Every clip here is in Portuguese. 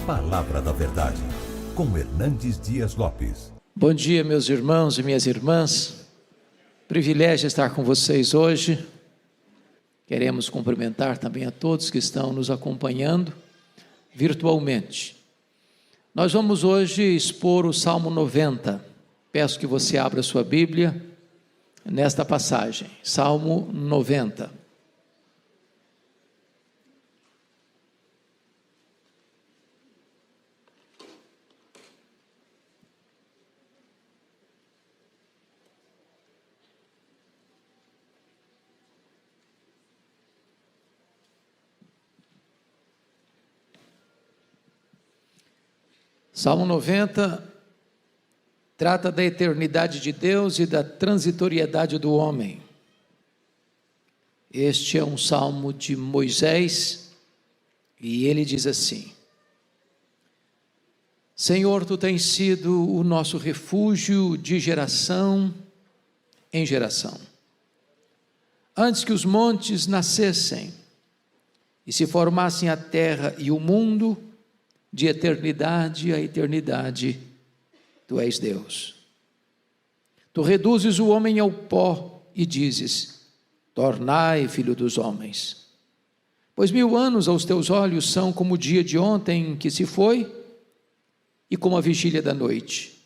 Palavra da Verdade, com Hernandes Dias Lopes. Bom dia, meus irmãos e minhas irmãs. Privilégio estar com vocês hoje. Queremos cumprimentar também a todos que estão nos acompanhando virtualmente. Nós vamos hoje expor o Salmo 90. Peço que você abra sua Bíblia nesta passagem, Salmo 90. Salmo 90 trata da eternidade de Deus e da transitoriedade do homem. Este é um salmo de Moisés e ele diz assim: Senhor, tu tens sido o nosso refúgio de geração em geração. Antes que os montes nascessem e se formassem a terra e o mundo, de eternidade a eternidade, tu és Deus. Tu reduzes o homem ao pó e dizes: tornai filho dos homens. Pois 1000 anos aos teus olhos são como o dia de ontem que se foi e como a vigília da noite.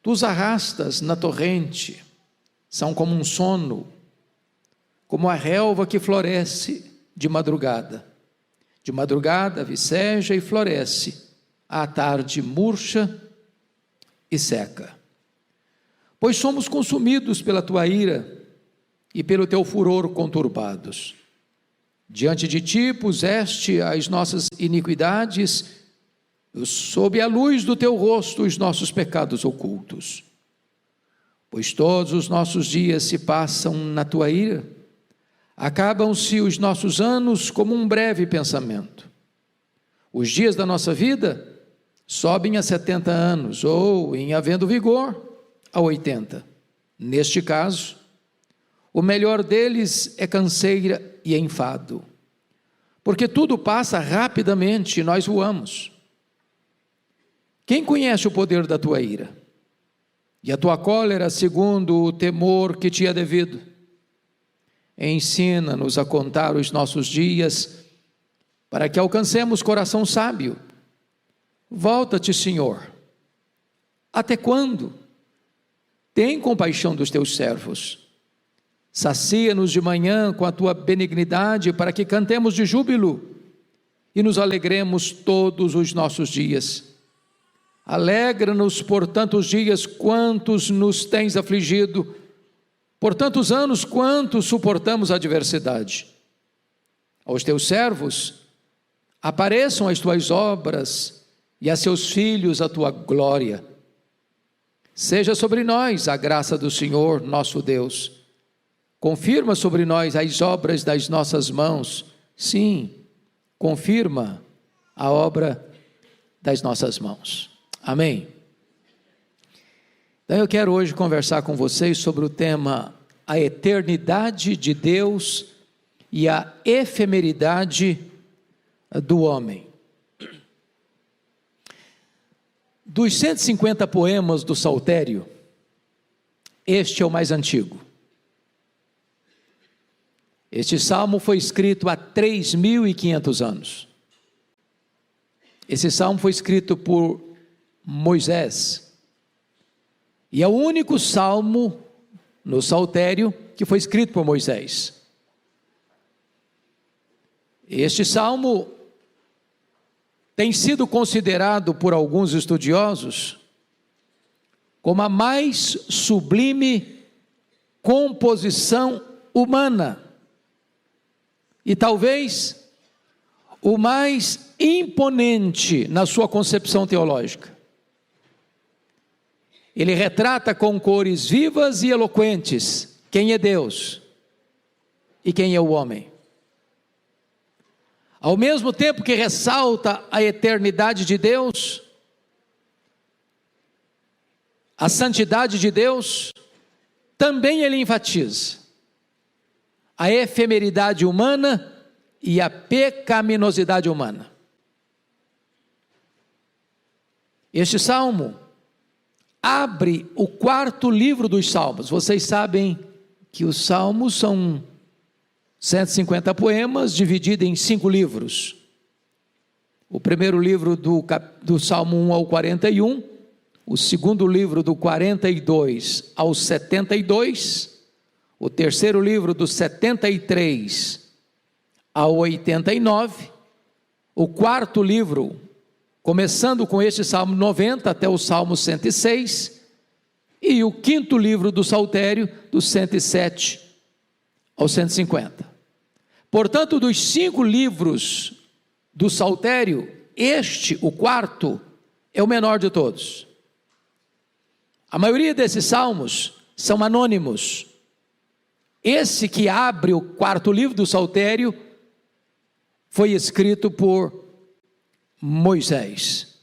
Tu os arrastas na torrente, são como um sono, como a relva que floresce de madrugada. De madrugada viceja e floresce, à tarde murcha e seca. Pois somos consumidos pela tua ira e pelo teu furor conturbados. Diante de ti puseste as nossas iniquidades, sob a luz do teu rosto os nossos pecados ocultos. Pois todos os nossos dias se passam na tua ira, acabam-se os nossos anos como um breve pensamento. Os dias da nossa vida sobem a 70 anos, ou, em havendo vigor, a 80. Neste caso, o melhor deles é canseira e enfado, porque tudo passa rapidamente e nós voamos. Quem conhece o poder da tua ira? E a tua cólera segundo o temor que te é devido? Ensina-nos a contar os nossos dias, para que alcancemos coração sábio. Volta-te, Senhor. Até quando? Tem compaixão dos teus servos. Sacia-nos de manhã com a tua benignidade, para que cantemos de júbilo e nos alegremos todos os nossos dias. Alegra-nos por tantos dias quantos nos tens afligido, por tantos anos quanto suportamos a adversidade. Aos teus servos apareçam as tuas obras e a seus filhos a tua glória. Seja sobre nós a graça do Senhor nosso Deus. Confirma sobre nós as obras das nossas mãos. Sim, confirma a obra das nossas mãos. Amém. Então eu quero hoje conversar com vocês sobre o tema a eternidade de Deus e a efemeridade do homem. Dos 150 poemas do Saltério, este é o mais antigo. Este salmo foi escrito há 3.500 anos. Esse salmo foi escrito por Moisés. E é o único salmo no Saltério que foi escrito por Moisés. Este salmo tem sido considerado por alguns estudiosos como a mais sublime composição humana e talvez o mais imponente na sua concepção teológica. Ele retrata com cores vivas e eloquentes quem é Deus e quem é o homem. Ao mesmo tempo que ressalta a eternidade de Deus, a santidade de Deus, também ele enfatiza a efemeridade humana e a pecaminosidade humana. Este salmo abre o quarto livro dos Salmos. Vocês sabem que os Salmos são 150 poemas divididos em 5 livros. O primeiro livro do Salmo 1 ao 41, o segundo livro do 42 ao 72, o terceiro livro do 73 ao 89, o quarto livro, começando com este Salmo 90 até o Salmo 106, e o quinto livro do Saltério, do 107 ao 150. Portanto, dos 5 livros do Saltério, este, o quarto, é o menor de todos. A maioria desses salmos são anônimos. Esse que abre o quarto livro do Saltério foi escrito por Moisés.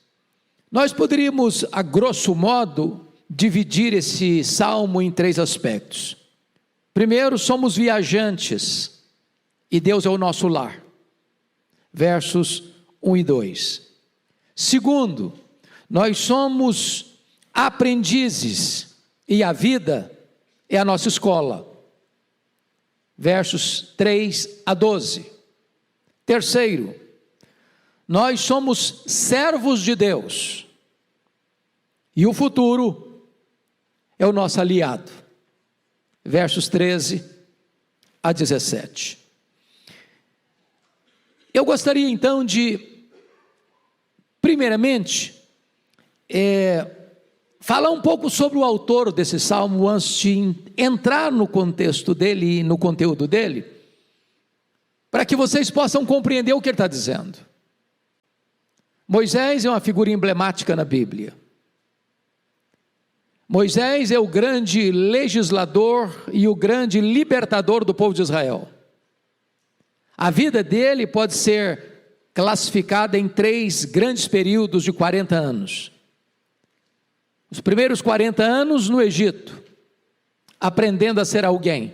Nós poderíamos, a grosso modo, dividir esse salmo em 3 aspectos. Primeiro, somos viajantes e Deus é o nosso lar. Versos 1 e 2. Segundo, nós somos aprendizes e a vida é a nossa escola. Versos 3 a 12. Terceiro, nós somos servos de Deus e o futuro é o nosso aliado. Versos 13 a 17. Eu gostaria então de, primeiramente, falar um pouco sobre o autor desse salmo antes de entrar no contexto dele e no conteúdo dele, para que vocês possam compreender o que ele está dizendo. Moisés é uma figura emblemática na Bíblia. Moisés é o grande legislador e o grande libertador do povo de Israel. A vida dele pode ser classificada em 3 grandes períodos de 40 anos. Os primeiros 40 anos no Egito, aprendendo a ser alguém.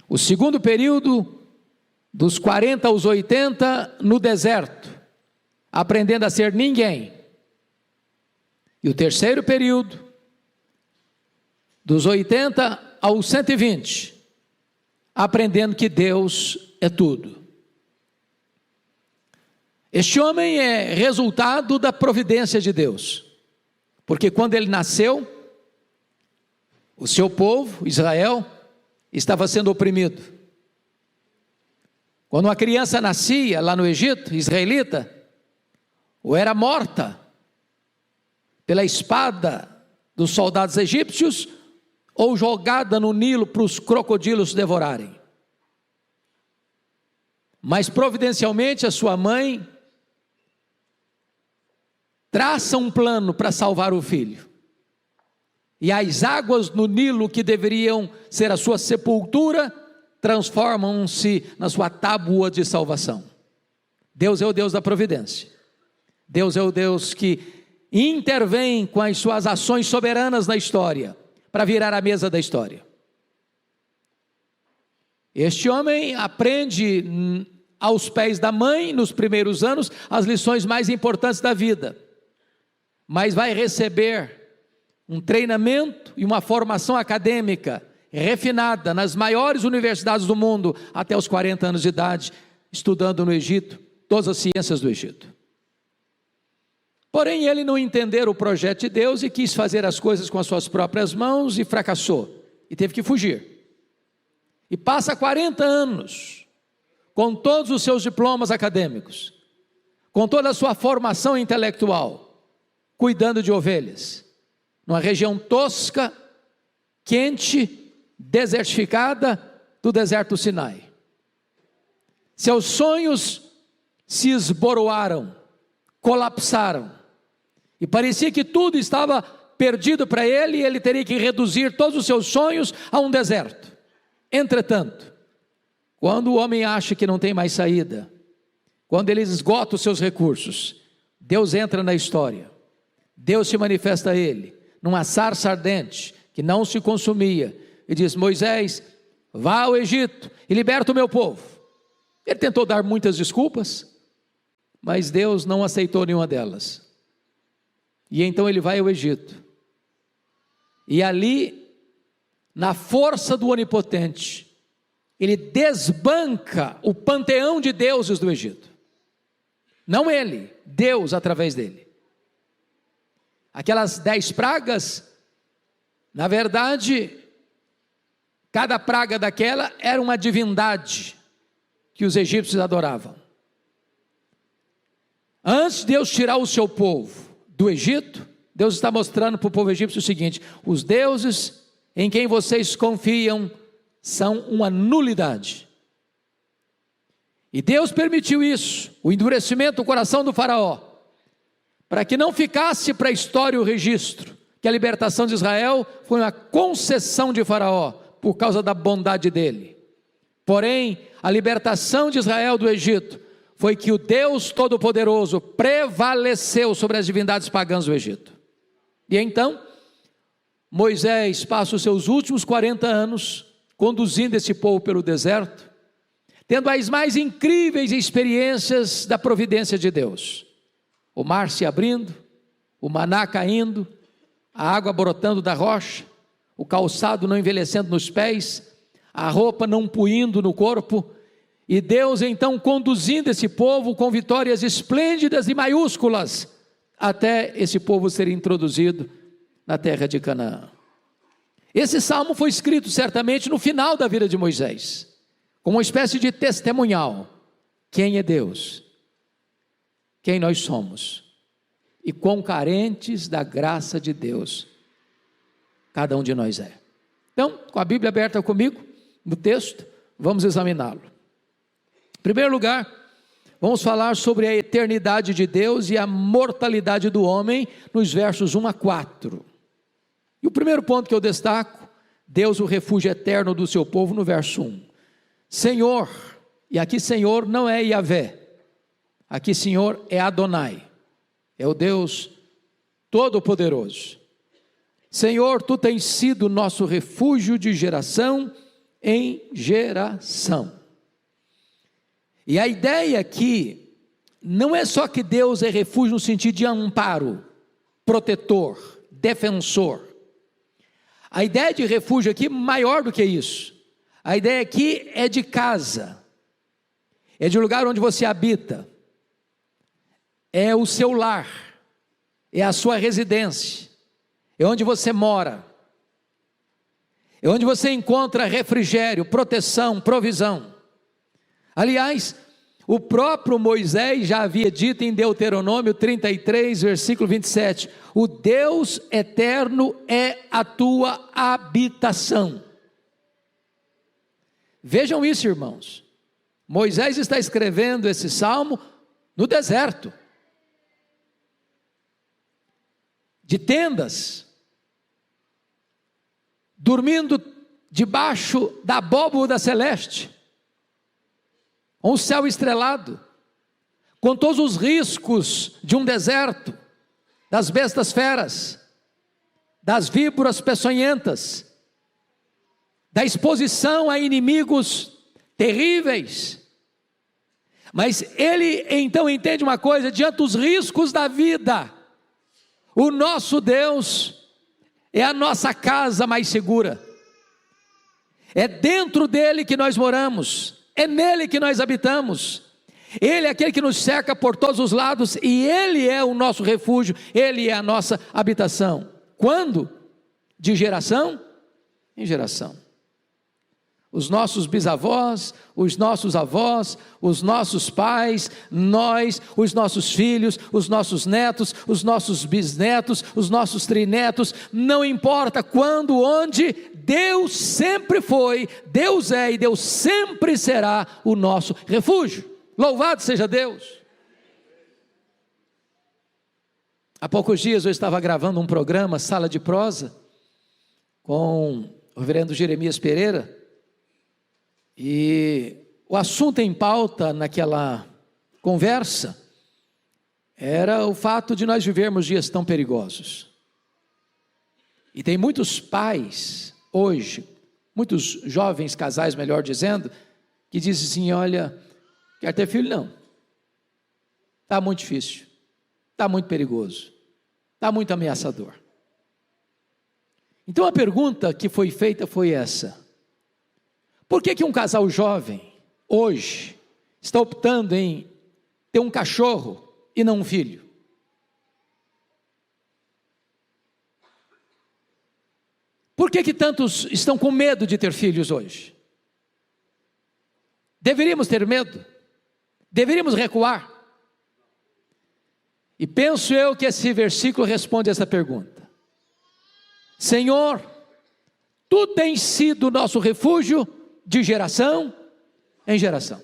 O segundo período, dos 40 aos 80, no deserto, aprendendo a ser ninguém. E o terceiro período, dos 80 aos 120, aprendendo que Deus é tudo. Este homem é resultado da providência de Deus, porque quando ele nasceu, o seu povo, Israel, estava sendo oprimido. Quando uma criança nascia lá no Egito, israelita, ou era morta pela espada dos soldados egípcios, ou jogada no Nilo para os crocodilos devorarem. Mas providencialmente a sua mãe traça um plano para salvar o filho. E as águas no Nilo, que deveriam ser a sua sepultura, transformam-se na sua tábua de salvação. Deus é o Deus da providência. Deus é o Deus que intervém com as suas ações soberanas na história, para virar a mesa da história. Este homem aprende aos pés da mãe, nos primeiros anos, as lições mais importantes da vida, mas vai receber um treinamento e uma formação acadêmica refinada nas maiores universidades do mundo, até os 40 anos de idade, estudando no Egito, todas as ciências do Egito. Porém, ele não entendeu o projeto de Deus e quis fazer as coisas com as suas próprias mãos e fracassou, e teve que fugir. E passa 40 anos, com todos os seus diplomas acadêmicos, com toda a sua formação intelectual, cuidando de ovelhas, numa região tosca, quente, desertificada do deserto do Sinai. Seus sonhos se esboroaram, colapsaram, e parecia que tudo estava perdido para ele, e ele teria que reduzir todos os seus sonhos a um deserto. Entretanto, quando o homem acha que não tem mais saída, quando ele esgota os seus recursos, Deus entra na história. Deus se manifesta a ele, numa sarça ardente, que não se consumia, e diz: Moisés, vá ao Egito e liberta o meu povo. Ele tentou dar muitas desculpas, mas Deus não aceitou nenhuma delas. E então ele vai ao Egito. E ali, na força do Onipotente, ele desbanca o panteão de deuses do Egito. Não ele, Deus através dele. Aquelas 10 pragas, na verdade, cada praga daquela era uma divindade que os egípcios adoravam. Antes de Deus tirar o seu povo do Egito, Deus está mostrando para o povo egípcio o seguinte: os deuses em quem vocês confiam são uma nulidade. E Deus permitiu isso, o endurecimento do coração do faraó, para que não ficasse para a história o registro que a libertação de Israel foi uma concessão de faraó, por causa da bondade dele. Porém, a libertação de Israel do Egito foi que o Deus Todo-Poderoso prevaleceu sobre as divindades pagãs do Egito. E então, Moisés passa os seus últimos 40 anos conduzindo esse povo pelo deserto, tendo as mais incríveis experiências da providência de Deus. O mar se abrindo, o maná caindo, a água brotando da rocha, o calçado não envelhecendo nos pés, a roupa não puindo no corpo, e Deus então conduzindo esse povo com vitórias esplêndidas e maiúsculas, até esse povo ser introduzido na terra de Canaã. Esse salmo foi escrito certamente no final da vida de Moisés, como uma espécie de testemunhal. Quem é Deus? Quem nós somos? E quão carentes da graça de Deus cada um de nós é. Então, com a Bíblia aberta comigo, no texto, vamos examiná-lo. Em primeiro lugar, vamos falar sobre a eternidade de Deus e a mortalidade do homem, nos versos 1 a 4. E o primeiro ponto que eu destaco: Deus, o refúgio eterno do seu povo, no verso 1. Senhor, e aqui Senhor não é Yahvé, aqui Senhor é Adonai, é o Deus Todo-Poderoso. Senhor, Tu tens sido nosso refúgio de geração em geração. E a ideia aqui não é só que Deus é refúgio no sentido de amparo, protetor, defensor. A ideia de refúgio aqui é maior do que isso. A ideia aqui é de casa, é de lugar onde você habita, é o seu lar, é a sua residência, é onde você mora, é onde você encontra refrigério, proteção, provisão. Aliás, o próprio Moisés já havia dito em Deuteronômio 33, versículo 27, o Deus eterno é a tua habitação. Vejam isso, irmãos. Moisés está escrevendo esse salmo no deserto, de tendas, dormindo debaixo da abóbora celeste, com o céu estrelado, com todos os riscos de um deserto, das bestas feras, das víboras peçonhentas, da exposição a inimigos terríveis. Mas ele então entende uma coisa: diante dos riscos da vida, o nosso Deus é a nossa casa mais segura, é dentro dele que nós moramos, é nele que nós habitamos. Ele é aquele que nos cerca por todos os lados, e Ele é o nosso refúgio, Ele é a nossa habitação. Quando? De geração em geração. Os nossos bisavós, os nossos avós, os nossos pais, nós, os nossos filhos, os nossos netos, os nossos bisnetos, os nossos trinetos, não importa quando, onde, Deus sempre foi, Deus é e Deus sempre será o nosso refúgio. Louvado seja Deus. Há poucos dias eu estava gravando um programa, Sala de Prosa, com o reverendo Jeremias Pereira, e o assunto em pauta naquela conversa era o fato de nós vivermos dias tão perigosos. E tem muitos pais hoje, muitos jovens casais, melhor dizendo, que dizem assim: olha, quer ter filho? Não, está muito difícil, está muito perigoso, está muito ameaçador. Então a pergunta que foi feita foi essa: por que um casal jovem, hoje, está optando em ter um cachorro e não um filho? Por que tantos estão com medo de ter filhos hoje? Deveríamos ter medo? Deveríamos recuar? E penso eu que esse versículo responde essa pergunta. Senhor, Tu tens sido nosso refúgio de geração em geração.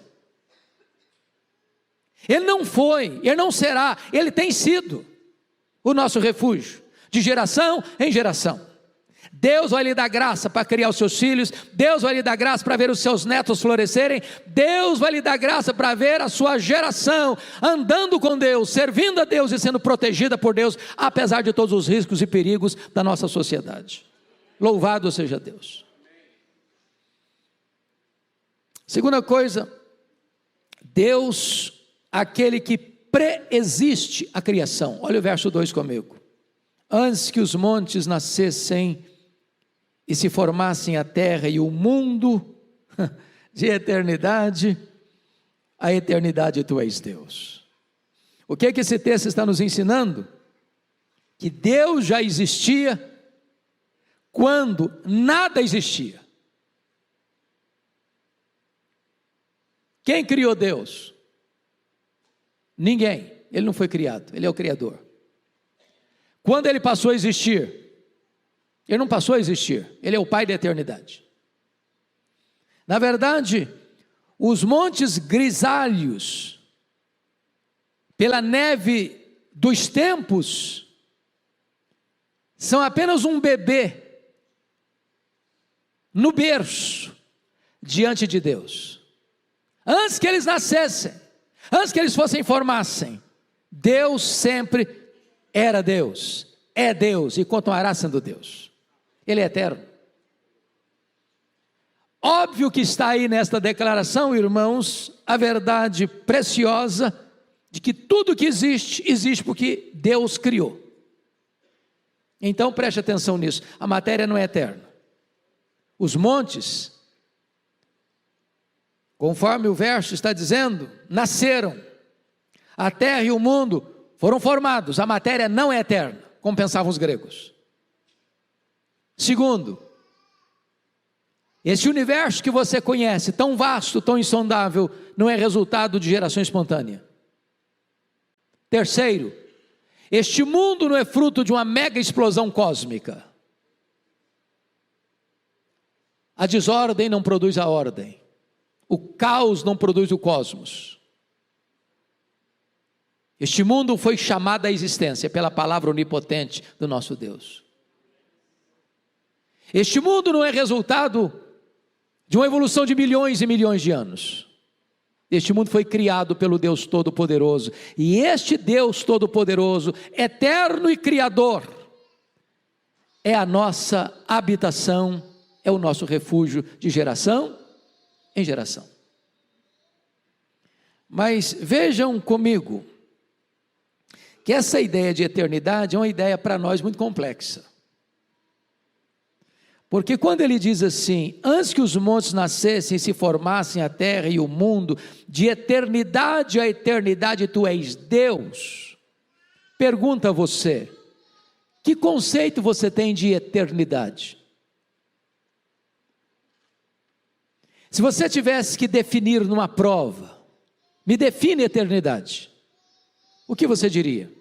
Ele não foi, Ele não será, Ele tem sido o nosso refúgio de geração em geração. Deus vai lhe dar graça para criar os seus filhos, Deus vai lhe dar graça para ver os seus netos florescerem, Deus vai lhe dar graça para ver a sua geração andando com Deus, servindo a Deus e sendo protegida por Deus, apesar de todos os riscos e perigos da nossa sociedade. Louvado seja Deus. Segunda coisa, Deus, aquele que preexiste a criação. Olha o verso 2 comigo. Antes que os montes nascessem e se formassem a terra e o mundo, de eternidade a eternidade Tu és Deus. O que esse texto está nos ensinando? Que Deus já existia quando nada existia. Quem criou Deus? Ninguém, Ele não foi criado, Ele é o Criador. Quando Ele passou a existir? Ele não passou a existir, Ele é o Pai da eternidade. Na verdade, os montes grisalhos, pela neve dos tempos, são apenas um bebê no berço diante de Deus. Antes que eles nascessem, antes que eles formassem, Deus sempre era Deus, é Deus e continuará sendo Deus. Ele é eterno. Óbvio que está aí nesta declaração, irmãos, a verdade preciosa de que tudo que existe, existe porque Deus criou. Então preste atenção nisso, a matéria não é eterna. Os montes, conforme o verso está dizendo, nasceram. A terra e o mundo foram formados, a matéria não é eterna, como pensavam os gregos. Segundo, esse universo que você conhece, tão vasto, tão insondável, não é resultado de geração espontânea. Terceiro, este mundo não é fruto de uma mega explosão cósmica. A desordem não produz a ordem, o caos não produz o cosmos. Este mundo foi chamado à existência pela palavra onipotente do nosso Deus. Este mundo não é resultado de uma evolução de milhões e milhões de anos. Este mundo foi criado pelo Deus Todo-Poderoso, e este Deus Todo-Poderoso, eterno e Criador, é a nossa habitação, é o nosso refúgio de geração em geração. Mas vejam comigo, que essa ideia de eternidade é uma ideia para nós muito complexa. Porque quando ele diz assim, antes que os montes nascessem e se formassem a terra e o mundo, de eternidade a eternidade Tu és Deus, pergunta a você, que conceito você tem de eternidade? Se você tivesse que definir numa prova, me define eternidade, o que você diria?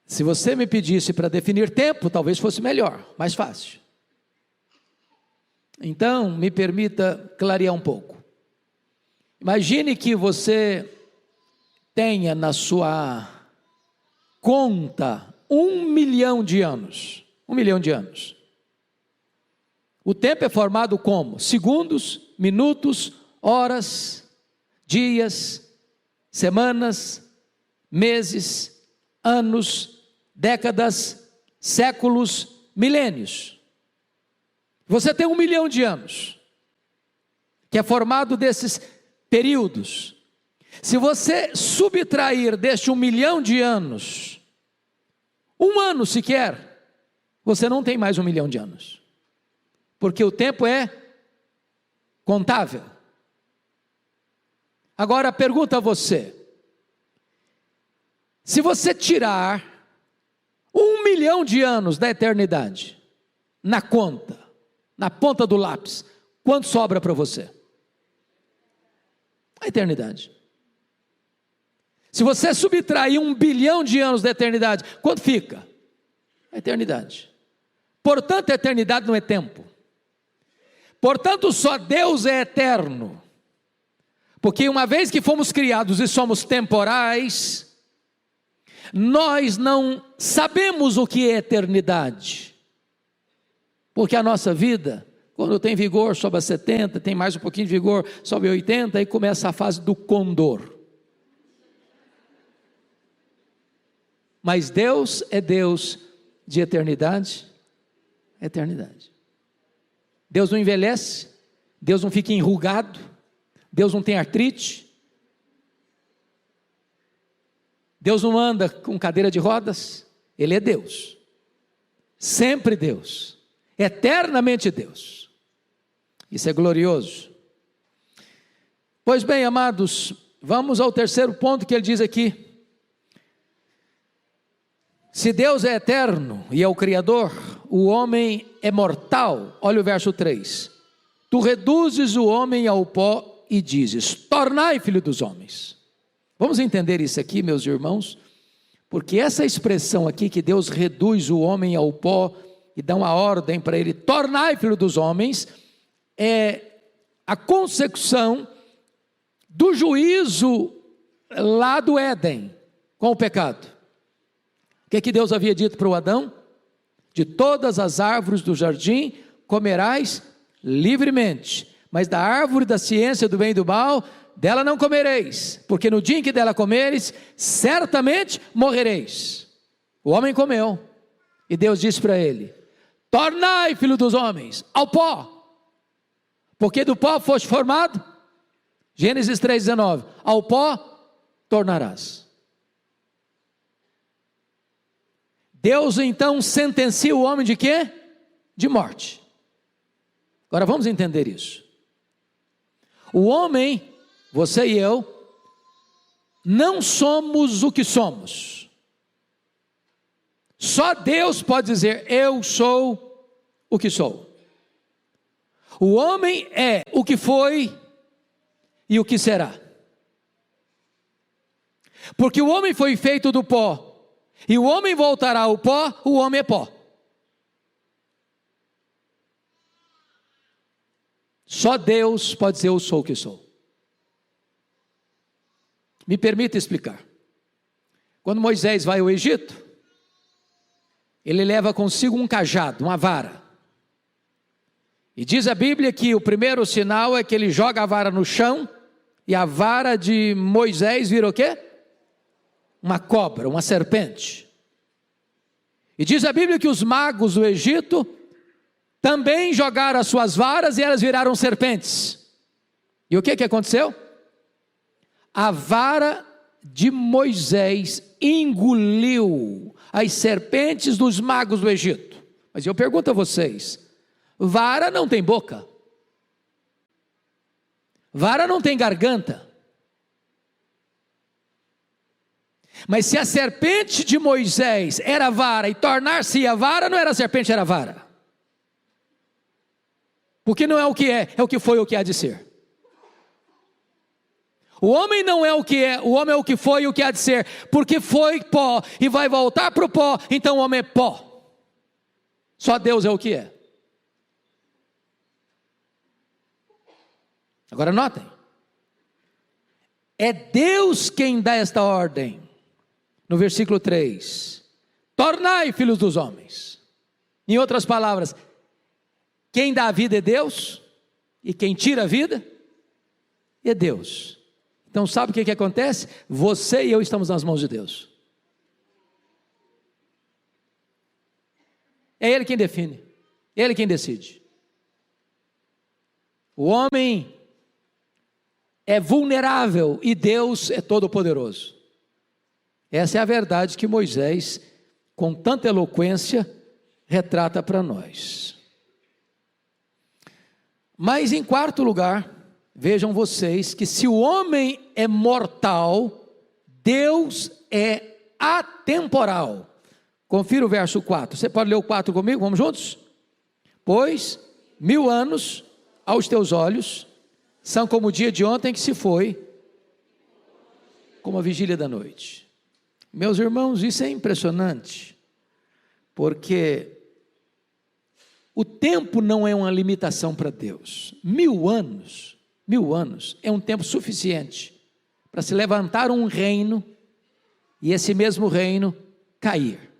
Se você me pedisse para definir tempo, talvez fosse melhor, mais fácil. Então, me permita clarear um pouco. Imagine que você tenha na sua conta 1 milhão de anos. 1 milhão de anos. O tempo é formado como? Segundos, minutos, horas, dias, semanas, meses, anos, décadas, séculos, milênios. Você tem 1 milhão de anos, que é formado desses períodos. Se você subtrair deste 1 milhão de anos, um ano sequer, você não tem mais 1 milhão de anos. Porque o tempo é contável. Agora pergunta a você: se você tirar 1 milhão de anos da eternidade, na conta, na ponta do lápis, quanto sobra para você? A eternidade. Se você subtrair 1 bilhão de anos da eternidade, quanto fica? A eternidade. Portanto, a eternidade não é tempo. Portanto, só Deus é eterno. Porque uma vez que fomos criados e somos temporais, nós não sabemos o que é eternidade. Porque a nossa vida, quando tem vigor, sobe a 70, tem mais um pouquinho de vigor, sobe a 80, aí começa a fase do condor. Mas Deus é Deus de eternidade, eternidade. Deus não envelhece, Deus não fica enrugado, Deus não tem artrite, Deus não anda com cadeira de rodas, Ele é Deus, sempre Deus, eternamente Deus. Isso é glorioso. Pois bem, amados, vamos ao terceiro ponto que ele diz aqui. Se Deus é eterno e é o Criador, o homem é mortal. Olha o verso 3. Tu reduzes o homem ao pó e dizes: tornai filho dos homens. Vamos entender isso aqui, meus irmãos, porque essa expressão aqui, que Deus reduz o homem ao pó e dá uma ordem para ele, tornai filho dos homens, é a consecução do juízo lá do Éden, com o pecado. O que Deus havia dito para o Adão? De todas as árvores do jardim comerás livremente, mas da árvore da ciência do bem e do mal, dela não comereis, porque no dia em que dela comeres, certamente morrereis. O homem comeu, e Deus disse para ele: tornai, filho dos homens, ao pó, porque do pó foste formado. Gênesis 3,19, ao pó tornarás. Deus então sentencia o homem de quê? De morte. Agora vamos entender isso. O homem, você e eu, não somos o que somos. Só Deus pode dizer: eu sou o que sou. O homem é o que foi e o que será. Porque o homem foi feito do pó, e o homem voltará ao pó, o homem é pó. Só Deus pode dizer: eu sou o que sou. Me permita explicar. Quando Moisés vai ao Egito, ele leva consigo um cajado, uma vara. E diz a Bíblia que o primeiro sinal é que ele joga a vara no chão, e a vara de Moisés vira o quê? Uma cobra, uma serpente. E diz a Bíblia que os magos do Egito também jogaram as suas varas e elas viraram serpentes. E o que aconteceu? A vara de Moisés engoliu as serpentes dos magos do Egito. Mas eu pergunto a vocês: vara não tem boca? Vara não tem garganta? Mas se a serpente de Moisés era vara e tornar-se a vara, não era serpente, era vara. Porque não é o que é o que foi, o que há de ser. O homem não é o que é, o homem é o que foi e o que há de ser. Porque foi pó e vai voltar para o pó, então o homem é pó. Só Deus é o que é. Agora notem, é Deus quem dá esta ordem. No versículo 3, tornai filhos dos homens. Em outras palavras, quem dá a vida é Deus, e quem tira a vida é Deus. Então sabe o que acontece? Você e eu estamos nas mãos de Deus. É Ele quem define, é Ele quem decide. O homem é vulnerável e Deus é todo-poderoso. Essa é a verdade que Moisés, com tanta eloquência, retrata para nós. Mas em quarto lugar, vejam vocês que se o homem é mortal, Deus é atemporal. Confira o verso 4. Você pode ler o 4 comigo? Vamos juntos? Pois 1000 anos aos teus olhos são como o dia de ontem que se foi, como a vigília da noite. Meus irmãos, isso é impressionante, porque o tempo não é uma limitação para Deus. 1000 anos é um tempo suficiente para se levantar um reino e esse mesmo reino cair.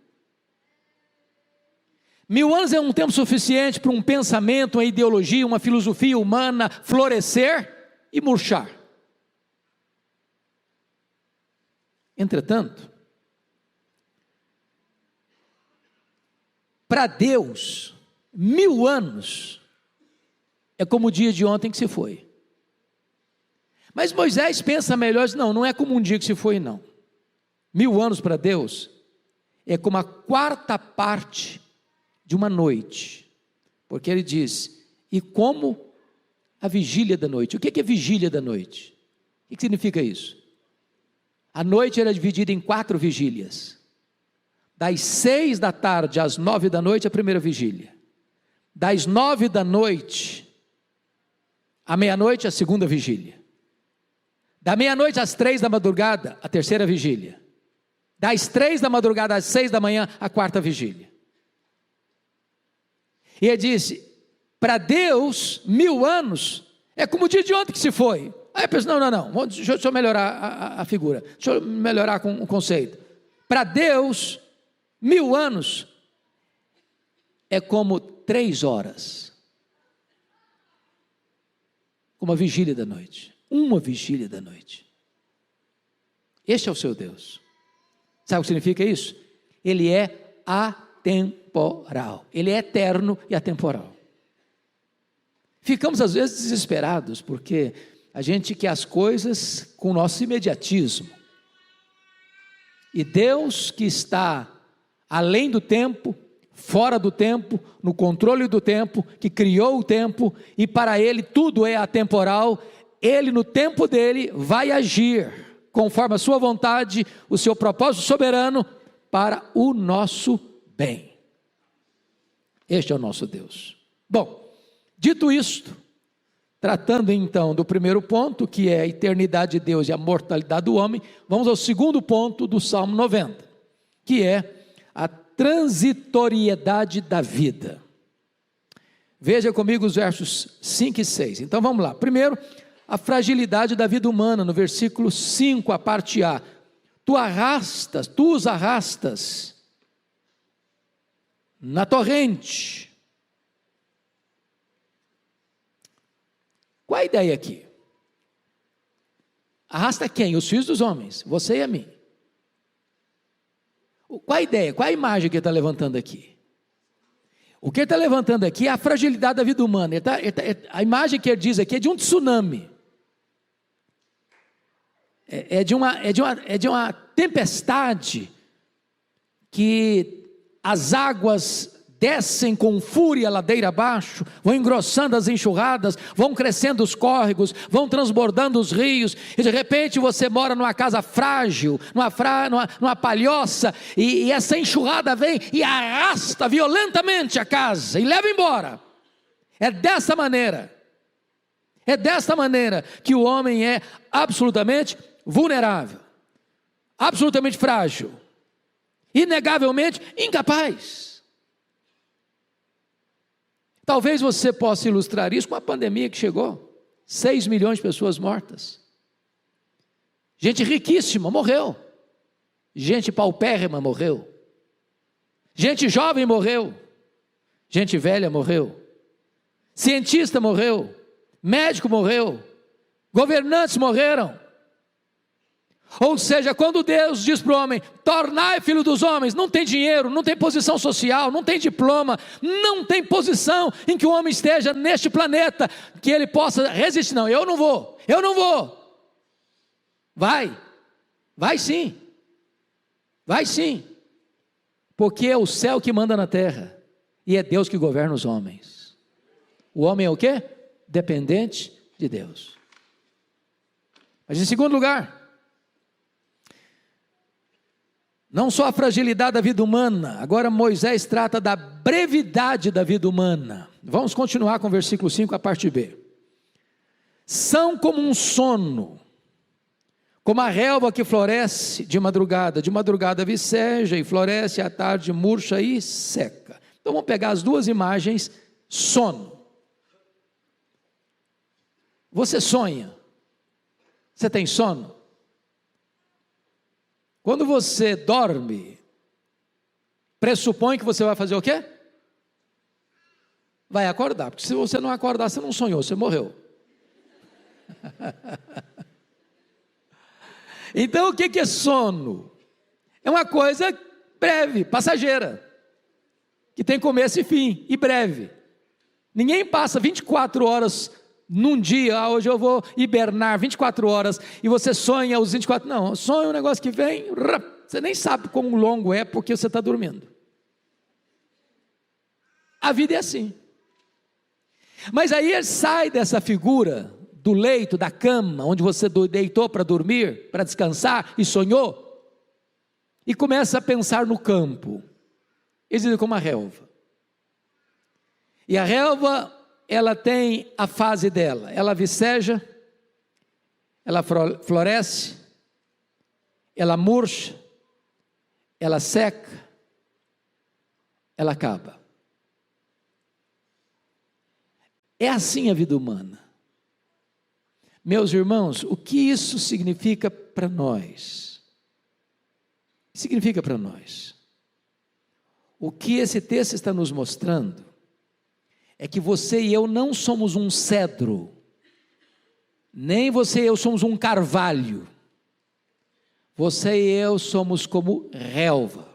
1000 anos é um tempo suficiente para um pensamento, uma ideologia, uma filosofia humana florescer e murchar. Entretanto, para Deus, 1000 anos é como o dia de ontem que se foi. Mas Moisés pensa melhor, não é como um dia que se foi, não. 1000 anos para Deus é como a quarta parte de uma noite, porque ele diz, e como a vigília da noite. O que é vigília da noite? O que significa isso? A noite era dividida em 4 vigílias, das 6 da tarde às 9 da noite a primeira vigília, das 9 da noite à meia-noite a segunda vigília, da meia-noite às 3 da madrugada a terceira vigília, das 3 da madrugada às 6 da manhã a quarta vigília. E ele disse, para Deus 1000 anos é como o dia de ontem que se foi. Aí eu penso, não, deixa eu melhorar a figura, deixa eu melhorar com o conceito. Para Deus 1000 anos é como 3 horas, como a vigília da noite, uma vigília da noite. Este é o seu Deus. Sabe o que significa isso? Ele é atemporal, ele é eterno e atemporal. Ficamos às vezes desesperados, porque a gente quer as coisas com o nosso imediatismo, e Deus, que está além do tempo, fora do tempo, no controle do tempo, que criou o tempo, e para Ele tudo é atemporal, Ele no tempo dele vai agir, conforme a sua vontade, o seu propósito soberano, para o nosso bem. Este é o nosso Deus. Bom, dito isto, tratando então do primeiro ponto, que é a eternidade de Deus e a mortalidade do homem, vamos ao segundo ponto do Salmo 90, que é a transitoriedade da vida. Veja comigo os versos 5 e 6. Então vamos lá. Primeiro, a fragilidade da vida humana, no versículo 5, a parte A. Tu os arrastas na torrente. Qual a ideia aqui? Arrasta quem? Os filhos dos homens, você e a mim. Qual a ideia? Qual a imagem que ele está levantando aqui? O que ele está levantando aqui é a fragilidade da vida humana. A imagem que ele diz aqui é de um tsunami. É de uma tempestade que as águas descem com fúria ladeira abaixo, vão engrossando as enxurradas, vão crescendo os córregos, vão transbordando os rios, e de repente você mora numa casa frágil, numa palhoça, e essa enxurrada vem e arrasta violentamente a casa, e leva embora. É dessa maneira que o homem é absolutamente vulnerável, absolutamente frágil, inegavelmente incapaz. Talvez você possa ilustrar isso com a pandemia que chegou, 6 milhões de pessoas mortas, gente riquíssima morreu, gente paupérrima morreu, gente jovem morreu, gente velha morreu, cientista morreu, médico morreu, governantes morreram. Ou seja, quando Deus diz para o homem, tornai filho dos homens, não tem dinheiro, não tem posição social, não tem diploma, não tem posição em que o homem esteja neste planeta, que ele possa resistir. Não, eu não vou. Vai sim, porque é o céu que manda na terra, e é Deus que governa os homens. O homem é o quê? Dependente de Deus. Mas em segundo lugar, não só a fragilidade da vida humana, agora Moisés trata da brevidade da vida humana. Vamos continuar com o versículo 5, a parte B. São como um sono, como a relva que floresce de madrugada viceja e floresce, à tarde murcha e seca. Então vamos pegar as duas imagens, sono. Você sonha? Você tem sono? Quando você dorme, pressupõe que você vai fazer o quê? Vai acordar, porque se você não acordar, você não sonhou, você morreu. Então o que é sono? É uma coisa breve, passageira, que tem começo e fim, e breve. Ninguém passa 24 horas num dia, hoje eu vou hibernar 24 horas, e você sonha os 24, não, sonha um negócio que vem, você nem sabe como longo é, porque você está dormindo. A vida é assim. Mas aí ele sai dessa figura, do leito, da cama, onde você deitou para dormir, para descansar, e sonhou, e começa a pensar no campo. Eles dizem como a relva. E a relva, ela tem a fase dela, ela viceja, ela floresce, ela murcha, ela seca, ela acaba. É assim a vida humana. Meus irmãos, o que isso significa para nós? Significa para nós. O que esse texto está nos mostrando é que você e eu não somos um cedro, nem você e eu somos um carvalho. Você e eu somos como relva,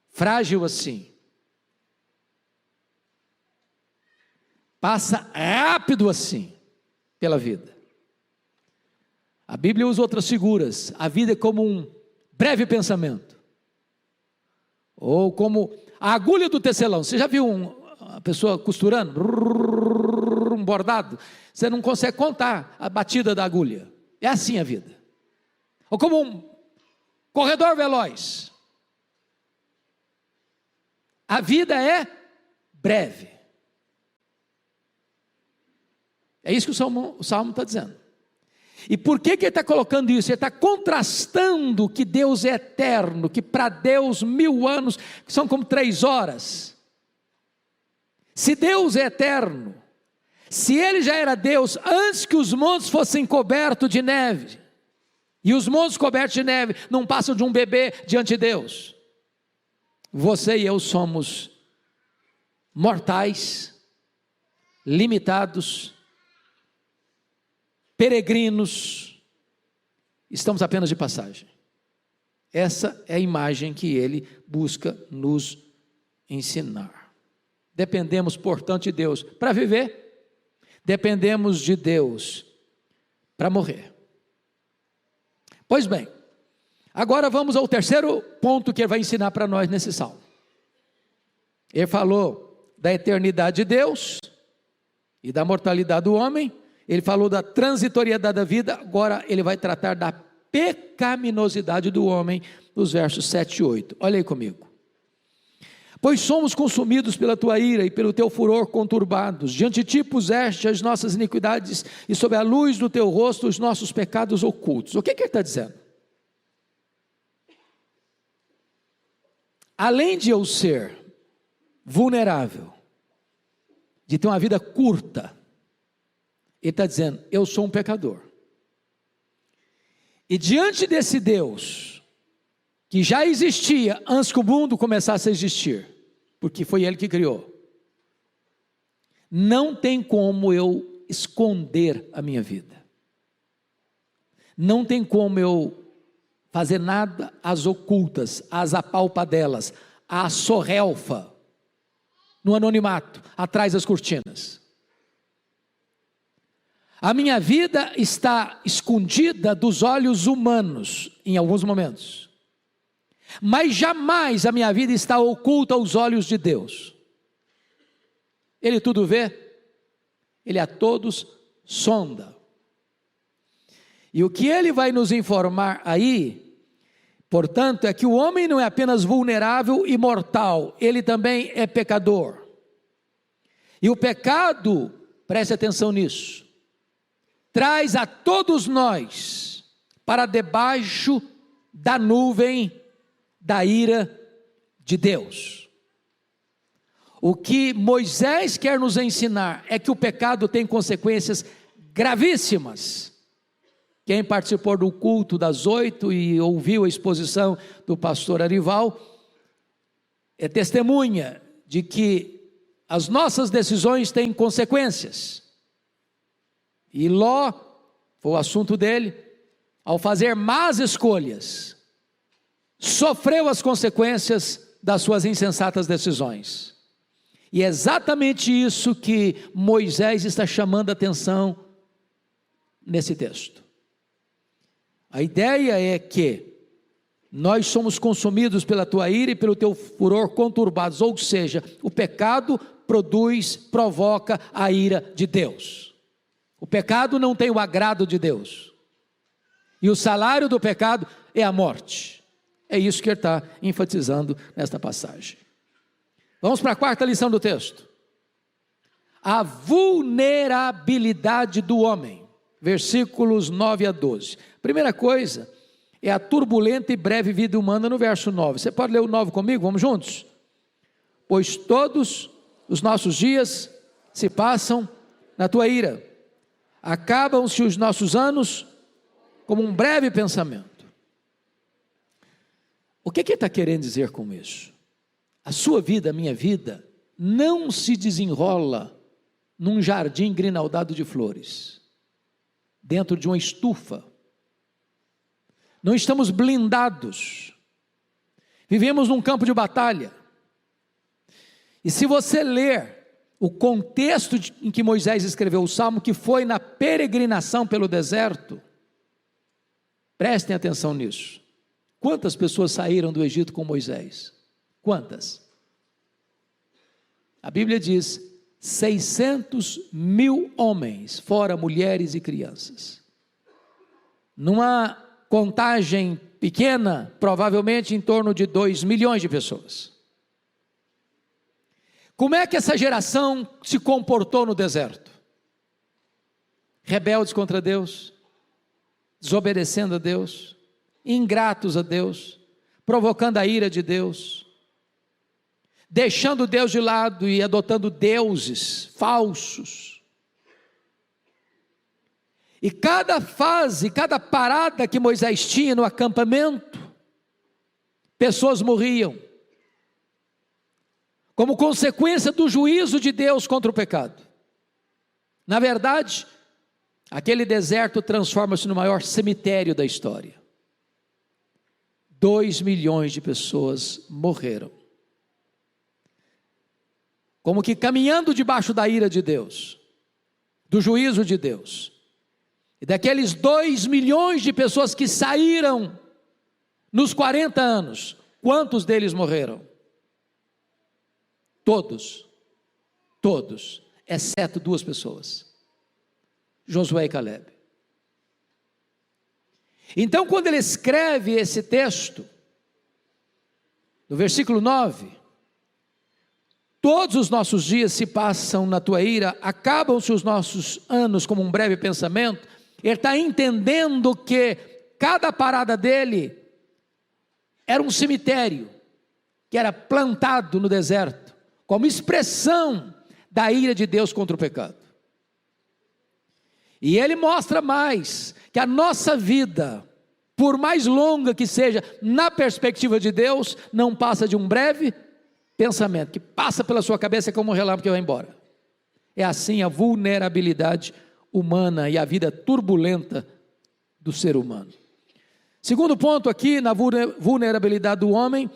frágil assim, passa rápido assim pela vida. A Bíblia usa outras figuras, a vida é como um breve pensamento, ou como a agulha do tecelão. Você já viu uma pessoa costurando, um bordado? Você não consegue contar a batida da agulha. É assim a vida. Ou como um corredor veloz. A vida é breve. É isso que o Salmo está dizendo. E por que ele está colocando isso? Ele está contrastando que Deus é eterno, que para Deus 1000 anos são como 3 horas. Se Deus é eterno, se Ele já era Deus antes que os montes fossem cobertos de neve, e os montes cobertos de neve não passam de um bebê diante de Deus, você e eu somos mortais, limitados, peregrinos, estamos apenas de passagem. Essa é a imagem que ele busca nos ensinar. Dependemos, portanto, de Deus para viver, dependemos de Deus para morrer. Pois bem, agora vamos ao terceiro ponto que ele vai ensinar para nós nesse salmo. Ele falou da eternidade de Deus e da mortalidade do homem. Ele falou da transitoriedade da vida, agora ele vai tratar da pecaminosidade do homem, nos versos 7 e 8. Olha aí comigo. Pois somos consumidos pela tua ira e pelo teu furor conturbados, diante de ti puseste as nossas iniquidades e sob a luz do teu rosto os nossos pecados ocultos. O que ele está dizendo? Além de eu ser vulnerável, de ter uma vida curta, ele está dizendo, eu sou um pecador. E diante desse Deus, que já existia antes que o mundo começasse a existir, porque foi Ele que criou, não tem como eu esconder a minha vida. Não tem como eu fazer nada às ocultas, às apalpadelas, à sorrelfa, no anonimato, atrás das cortinas. A minha vida está escondida dos olhos humanos, em alguns momentos. Mas jamais a minha vida está oculta aos olhos de Deus. Ele tudo vê, Ele a todos sonda. E o que Ele vai nos informar aí, portanto, é que o homem não é apenas vulnerável e mortal, ele também é pecador. E o pecado, preste atenção nisso, traz a todos nós para debaixo da nuvem da ira de Deus. O que Moisés quer nos ensinar é que o pecado tem consequências gravíssimas. Quem participou do culto das 8 e ouviu a exposição do pastor Arival, é testemunha de que as nossas decisões têm consequências. E Ló, foi o assunto dele, ao fazer más escolhas, sofreu as consequências das suas insensatas decisões. E é exatamente isso que Moisés está chamando a atenção nesse texto. A ideia é que nós somos consumidos pela tua ira e pelo teu furor conturbados, ou seja, o pecado provoca a ira de Deus. O pecado não tem o agrado de Deus. E o salário do pecado é a morte. É isso que ele está enfatizando nesta passagem. Vamos para a quarta lição do texto. A vulnerabilidade do homem. Versículos 9 a 12. Primeira coisa é a turbulenta e breve vida humana no verso 9. Você pode ler o 9 comigo? Vamos juntos? Pois todos os nossos dias se passam na tua ira. Acabam-se os nossos anos como um breve pensamento. O que ele está querendo dizer com isso? A sua vida, a minha vida, não se desenrola num jardim grinaldado de flores, dentro de uma estufa. Não estamos blindados, vivemos num campo de batalha. E se você ler o contexto em que Moisés escreveu o Salmo, que foi na peregrinação pelo deserto, prestem atenção nisso. Quantas pessoas saíram do Egito com Moisés? Quantas? A Bíblia diz 600.000 homens, fora mulheres e crianças. Numa contagem pequena, provavelmente em torno de 2 milhões de pessoas. Como é que essa geração se comportou no deserto? Rebeldes contra Deus, desobedecendo a Deus, ingratos a Deus, provocando a ira de Deus, deixando Deus de lado e adotando deuses falsos. E cada fase, cada parada que Moisés tinha no acampamento, pessoas morriam, como consequência do juízo de Deus contra o pecado. Na verdade, aquele deserto transforma-se no maior cemitério da história. 2 milhões de pessoas morreram, como que caminhando debaixo da ira de Deus, do juízo de Deus. E daqueles 2 milhões de pessoas que saíram nos 40 anos, quantos deles morreram? Todos, exceto 2 pessoas, Josué e Caleb. Então, quando ele escreve esse texto, no versículo 9, todos os nossos dias se passam na tua ira, acabam-se os nossos anos como um breve pensamento. Ele está entendendo que cada parada dele era um cemitério, que era plantado no deserto, como expressão da ira de Deus contra o pecado. E ele mostra mais, que a nossa vida, por mais longa que seja, na perspectiva de Deus, não passa de um breve pensamento, que passa pela sua cabeça como um relâmpago que vai embora. É assim a vulnerabilidade humana e a vida turbulenta do ser humano. Segundo ponto aqui, na vulnerabilidade do homem,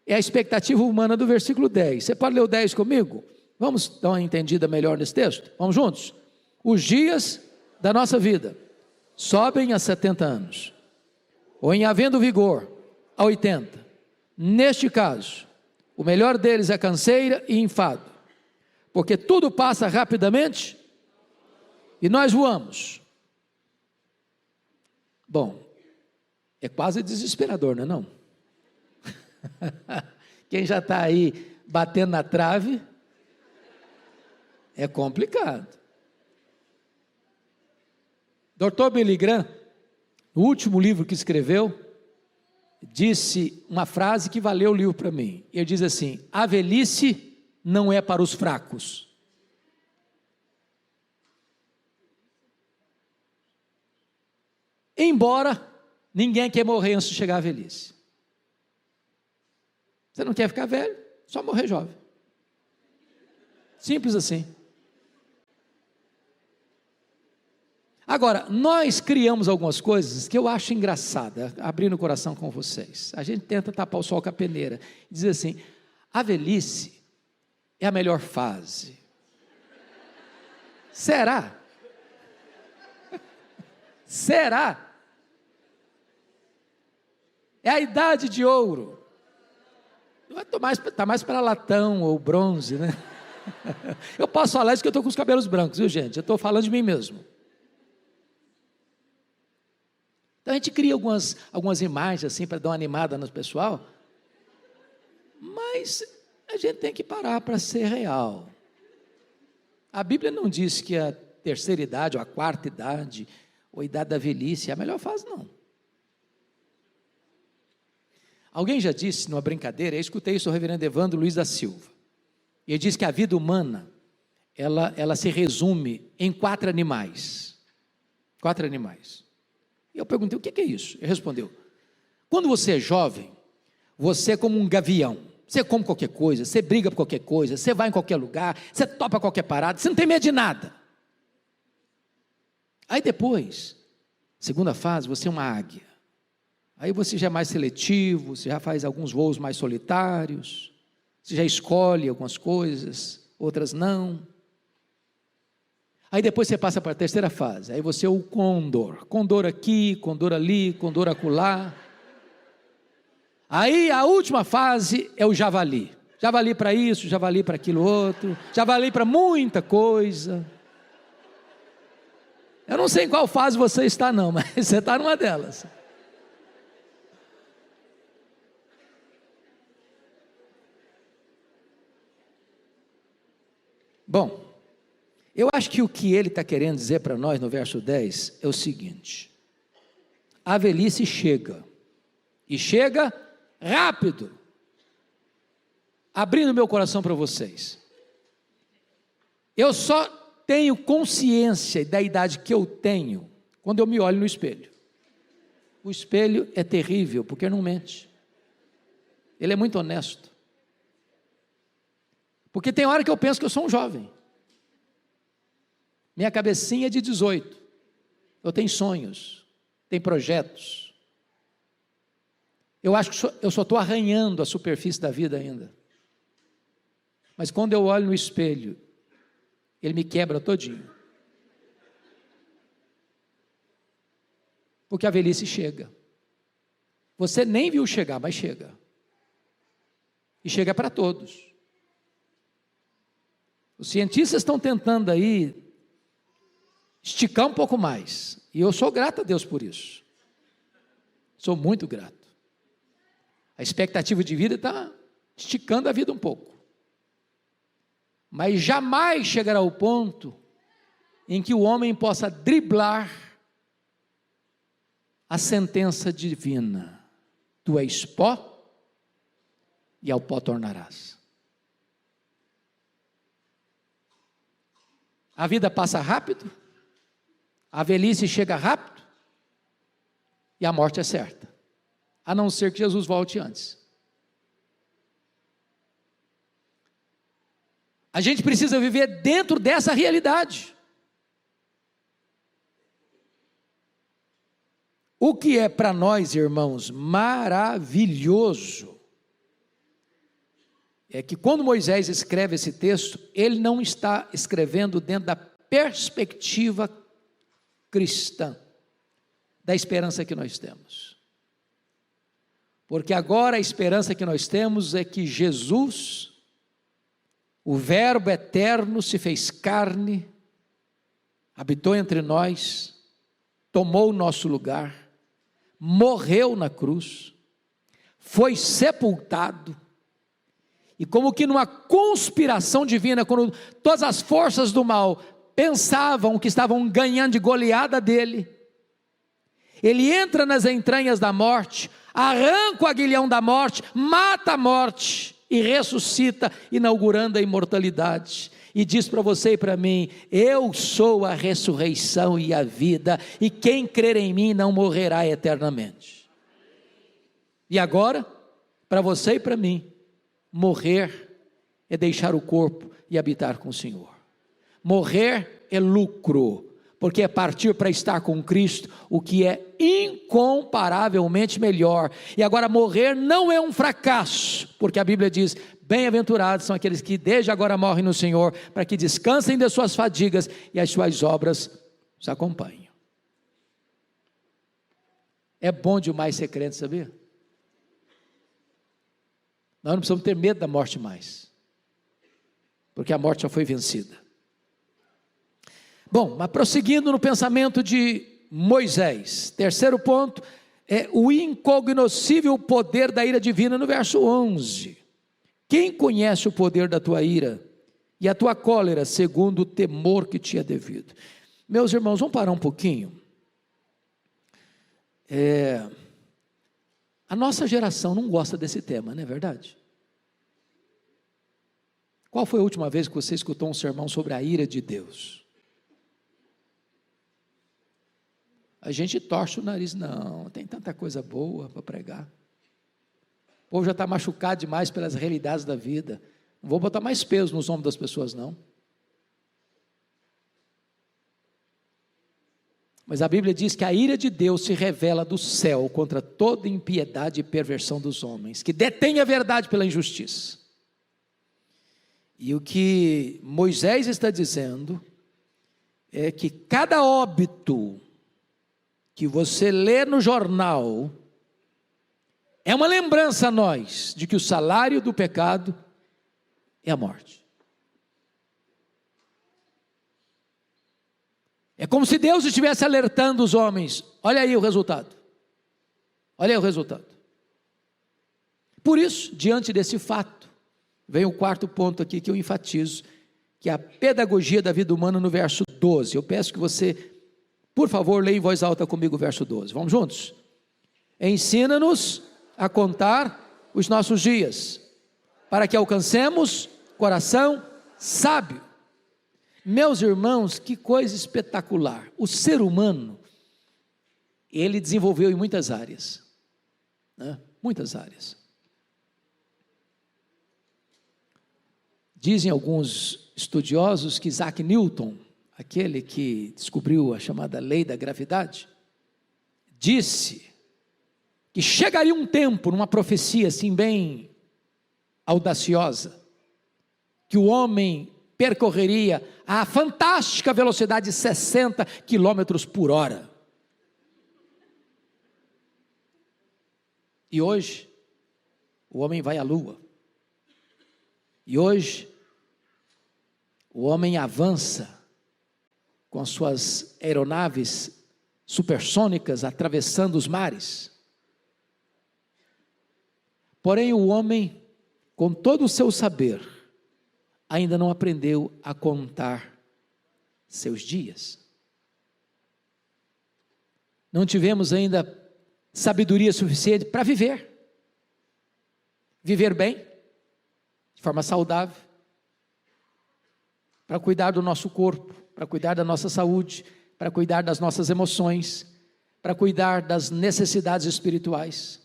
é a expectativa humana do versículo 10. Você pode ler o 10 comigo? Vamos dar uma entendida melhor nesse texto? Vamos juntos? Os dias da nossa vida sobem a 70 anos, ou em havendo vigor, a 80. Neste caso, o melhor deles é canseira e enfado, porque tudo passa rapidamente e nós voamos. Bom, é quase desesperador, não é não? Quem já está aí batendo na trave, é complicado. Dr. Billy Graham, no último livro que escreveu, disse uma frase que valeu o livro para mim. Ele diz assim: a velhice não é para os fracos. Embora ninguém quer morrer antes de chegar à velhice. Você não quer ficar velho, só morrer jovem. Simples assim. Agora, nós criamos algumas coisas que eu acho engraçada, abrindo o coração com vocês. A gente tenta tapar o sol com a peneira. Diz assim: a velhice é a melhor fase. Será? Será? É a idade de ouro. Está mais para latão ou bronze, né? Eu posso falar isso que eu estou com os cabelos brancos, viu, gente? Eu estou falando de mim mesmo. Então a gente cria algumas imagens assim para dar uma animada no pessoal, mas a gente tem que parar para ser real. A Bíblia não diz que a terceira idade, ou a quarta idade, ou a idade da velhice é a melhor fase, não. Alguém já disse numa brincadeira, eu escutei isso do reverendo Evandro Luiz da Silva, e ele diz que a vida humana, ela se resume em 4 animais. 4 animais. E eu perguntei: o que é isso? Ele respondeu: quando você é jovem, você é como um gavião. Você come qualquer coisa, você briga por qualquer coisa, você vai em qualquer lugar, você topa qualquer parada, você não tem medo de nada. Aí depois, segunda fase, você é uma águia. Aí você já é mais seletivo, você já faz alguns voos mais solitários, você já escolhe algumas coisas, outras não. Aí depois você passa para a terceira fase, aí você é o condor. Condor aqui, condor ali, condor acolá. Aí a última fase é o javali. Javali para isso, javali para aquilo outro, javali para muita coisa. Eu não sei em qual fase você está não, mas você está numa delas. Bom, eu acho que o que ele está querendo dizer para nós no verso 10 é o seguinte: a velhice chega, e chega rápido. Abrindo meu coração para vocês, eu só tenho consciência da idade que eu tenho quando eu me olho no espelho. O espelho é terrível, porque não mente, ele é muito honesto. Porque tem hora que eu penso que eu sou um jovem. Minha cabecinha é de 18. Eu tenho sonhos, tenho projetos. Eu acho que eu só estou arranhando a superfície da vida ainda. Mas quando eu olho no espelho, ele me quebra todinho. Porque a velhice chega. Você nem viu chegar, mas chega. E chega para todos. Os cientistas estão tentando aí esticar um pouco mais, e eu sou grato a Deus por isso, sou muito grato. A expectativa de vida está esticando a vida um pouco, mas jamais chegará ao ponto em que o homem possa driblar a sentença divina: tu és pó e ao pó tornarás. A vida passa rápido, a velhice chega rápido, e a morte é certa, a não ser que Jesus volte antes. A gente precisa viver dentro dessa realidade. O que é para nós, irmãos, maravilhoso, é que quando Moisés escreve esse texto, ele não está escrevendo dentro da perspectiva cristã, da esperança que nós temos. Porque agora a esperança que nós temos é que Jesus, o Verbo eterno, se fez carne, habitou entre nós, tomou o nosso lugar, morreu na cruz, foi sepultado, e como que numa conspiração divina, quando todas as forças do mal pensavam que estavam ganhando de goleada dele, ele entra nas entranhas da morte, arranca o aguilhão da morte, mata a morte e ressuscita, inaugurando a imortalidade. E diz para você e para mim: eu sou a ressurreição e a vida, e quem crer em mim não morrerá eternamente. E agora, para você e para mim, morrer é deixar o corpo e habitar com o Senhor. Morrer é lucro, porque é partir para estar com Cristo, o que é incomparavelmente melhor. E agora morrer não é um fracasso, porque a Bíblia diz: bem-aventurados são aqueles que desde agora morrem no Senhor, para que descansem das suas fadigas e as suas obras os acompanhem. É bom demais ser crente, sabia? Nós não precisamos ter medo da morte mais, porque a morte já foi vencida. Bom, mas prosseguindo no pensamento de Moisés, terceiro ponto é o incognoscível poder da ira divina, no verso 11. Quem conhece o poder da tua ira e a tua cólera, segundo o temor que te é devido? Meus irmãos, vamos parar um pouquinho. A nossa geração não gosta desse tema, não é verdade? Qual foi a última vez que você escutou um sermão sobre a ira de Deus? A gente torce o nariz: não, tem tanta coisa boa para pregar. O povo já está machucado demais pelas realidades da vida. Não vou botar mais peso nos ombros das pessoas, não. Mas a Bíblia diz que a ira de Deus se revela do céu contra toda impiedade e perversão dos homens, que detém a verdade pela injustiça. E o que Moisés está dizendo é que cada óbito que você lê no jornal é uma lembrança a nós de que o salário do pecado é a morte. É como se Deus estivesse alertando os homens: olha aí o resultado, olha aí o resultado. Por isso, diante desse fato, vem o quarto ponto aqui que eu enfatizo, que é a pedagogia da vida humana, no verso 12. Eu peço que você, por favor, leia em voz alta comigo o verso 12. Vamos juntos? Ensina-nos a contar os nossos dias, para que alcancemos coração sábio. Meus irmãos, que coisa espetacular. O ser humano, ele desenvolveu em muitas áreas, né? Muitas áreas. Dizem alguns estudiosos que Isaac Newton, aquele que descobriu a chamada lei da gravidade, disse que chegaria um tempo, numa profecia assim bem audaciosa, que o homem percorreria a fantástica velocidade de 60 quilômetros por hora. E hoje, o homem vai à lua. E hoje, o homem avança com as suas aeronaves supersônicas atravessando os mares. Porém, o homem, com todo o seu saber, ainda não aprendeu a contar seus dias. Não tivemos ainda sabedoria suficiente para viver. Viver bem, de forma saudável, para cuidar do nosso corpo, para cuidar da nossa saúde, para cuidar das nossas emoções, para cuidar das necessidades espirituais.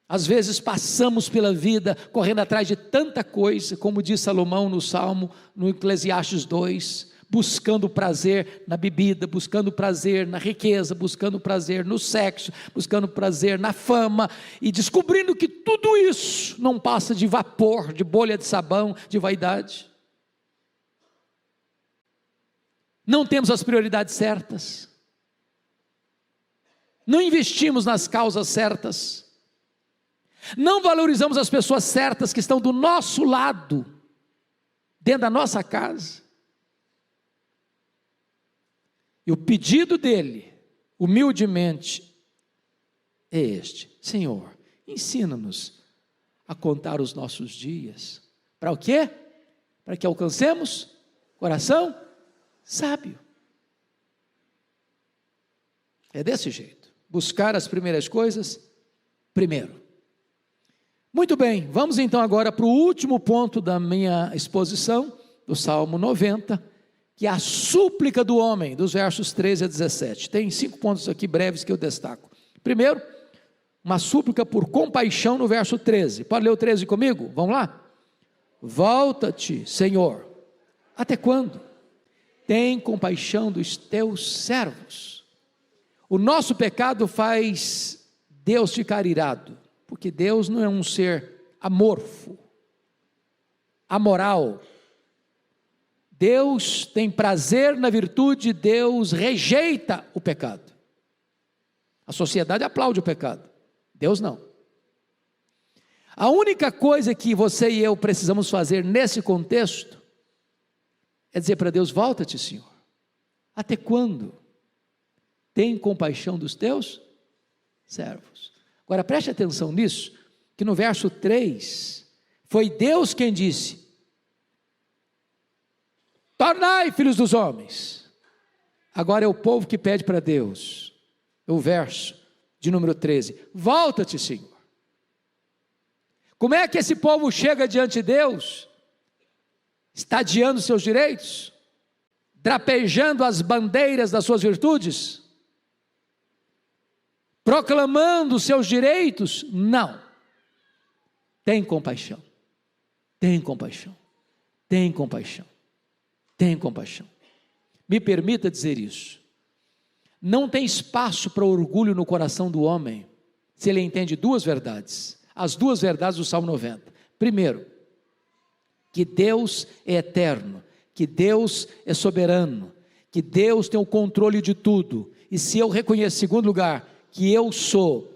Às vezes passamos pela vida correndo atrás de tanta coisa, como diz Salomão no Salmo, no Eclesiastes 2, buscando prazer na bebida, buscando prazer na riqueza, buscando prazer no sexo, buscando prazer na fama, e descobrindo que tudo isso não passa de vapor, de bolha de sabão, de vaidade. Não temos as prioridades certas, não investimos nas causas certas, não valorizamos as pessoas certas que estão do nosso lado, dentro da nossa casa. E o pedido dele, humildemente, é este: Senhor, ensina-nos a contar os nossos dias. Para o quê? Para que alcancemos coração sábio. É desse jeito. Buscar as primeiras coisas primeiro. Muito bem, vamos então agora para o último ponto da minha exposição, do Salmo 90, que é a súplica do homem, dos versos 13 a 17. Tem 5 pontos aqui breves que eu destaco. Primeiro, uma súplica por compaixão no verso 13. Pode ler o 13 comigo? Vamos lá? Volta-te, Senhor. Até quando? Tem compaixão dos teus servos. O nosso pecado faz Deus ficar irado, porque Deus não é um ser amorfo, amoral. Deus tem prazer na virtude, Deus rejeita o pecado. A sociedade aplaude o pecado, Deus não. A única coisa que você e eu precisamos fazer nesse contexto é dizer para Deus: volta-te, Senhor. Até quando? Tem compaixão dos teus servos. Agora preste atenção nisso, que no verso 3, foi Deus quem disse: tornai filhos dos homens. Agora é o povo que pede para Deus. O verso de número 13, volta-te, Senhor. Como é que esse povo chega diante de Deus? Estadeando seus direitos? Drapejando as bandeiras das suas virtudes? Proclamando seus direitos? Não. Tem compaixão. Tem compaixão. Tem compaixão. Tem compaixão. Me permita dizer isso. Não tem espaço para orgulho no coração do homem, se ele entende duas verdades. As duas verdades do Salmo 90. Primeiro, que Deus é eterno, que Deus é soberano, que Deus tem o controle de tudo. E se eu reconheço, em segundo lugar, que eu sou